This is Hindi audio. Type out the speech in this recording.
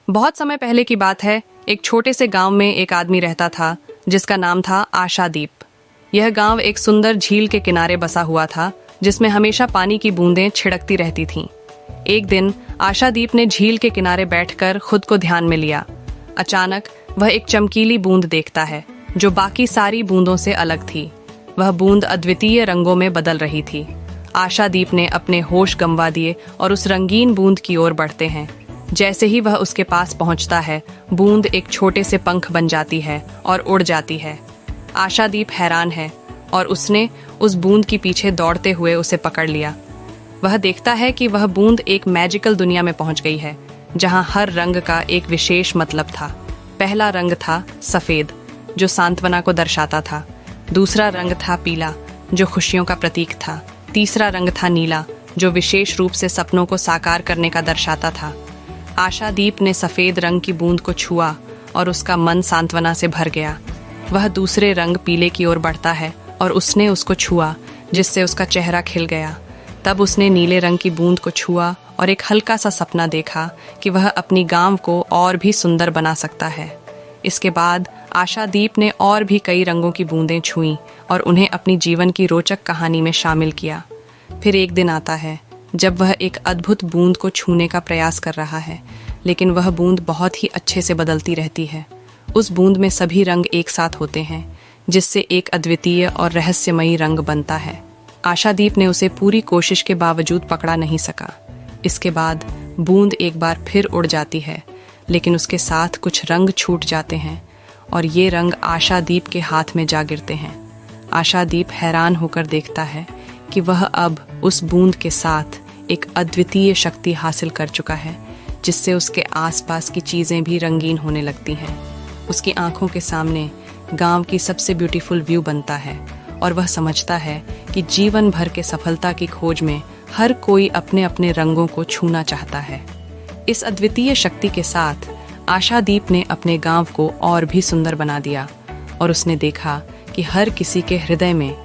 बहुत समय पहले की बात है। एक छोटे से गांव में एक आदमी रहता था जिसका नाम था आशादीप। यह गांव एक सुंदर झील के किनारे बसा हुआ था जिसमें हमेशा पानी की बूंदें छिड़कती रहती थीं। एक दिन आशादीप ने झील के किनारे बैठकर खुद को ध्यान में लिया। अचानक वह एक चमकीली बूंद देखता है जो बाकी सारी बूंदों से अलग थी। वह बूंद अद्वितीय रंगों में बदल रही थी। आशादीप ने अपने होश गंवा दिए और उस रंगीन बूंद की ओर बढ़ते हैं। जैसे ही वह उसके पास पहुंचता है, बूंद एक छोटे से पंख बन जाती है और उड़ जाती है। आशादीप हैरान है और उसने उस बूंद के पीछे दौड़ते हुए उसे पकड़ लिया। वह देखता है कि वह बूंद एक मैजिकल दुनिया में पहुंच गई है जहां हर रंग का एक विशेष मतलब था। पहला रंग था सफेद जो सांत्वना को दर्शाता था। दूसरा रंग था पीला जो खुशियों का प्रतीक था। तीसरा रंग था नीला जो विशेष रूप से सपनों को साकार करने का दर्शाता था। आशादीप ने सफेद रंग की बूंद को छुआ और उसका मन सांत्वना से भर गया। वह दूसरे रंग पीले की ओर बढ़ता है और उसने उसको छुआ जिससे उसका चेहरा खिल गया। तब उसने नीले रंग की बूंद को छुआ और एक हल्का सा सपना देखा कि वह अपनी गांव को और भी सुंदर बना सकता है। इसके बाद आशादीप ने और भी कई रंगों की बूंदें छुईं और उन्हें अपनी जीवन की रोचक कहानी में शामिल किया। फिर एक दिन आता है जब वह एक अद्भुत बूंद को छूने का प्रयास कर रहा है, लेकिन वह बूंद बहुत ही अच्छे से बदलती रहती है। उस बूंद में सभी रंग एक साथ होते हैं जिससे एक अद्वितीय और रहस्यमयी रंग बनता है। आशादीप ने उसे पूरी कोशिश के बावजूद पकड़ा नहीं सका। इसके बाद बूंद एक बार फिर उड़ जाती है, लेकिन उसके साथ कुछ रंग छूट जाते हैं और ये रंग आशादीप के हाथ में जा गिरते हैं। आशादीप हैरान होकर देखता है कि वह अब उस बूंद के साथ एक अद्वितीय शक्ति हासिल कर चुका है जिससे उसके आसपास की चीज़ें भी रंगीन होने लगती हैं। उसकी आंखों के सामने गांव की सबसे ब्यूटीफुल व्यू बनता है और वह समझता है कि जीवन भर के सफलता की खोज में हर कोई अपने अपने रंगों को छूना चाहता है। इस अद्वितीय शक्ति के साथ आशादीप ने अपने गांव को और भी सुंदर बना दिया और उसने देखा कि हर किसी के हृदय में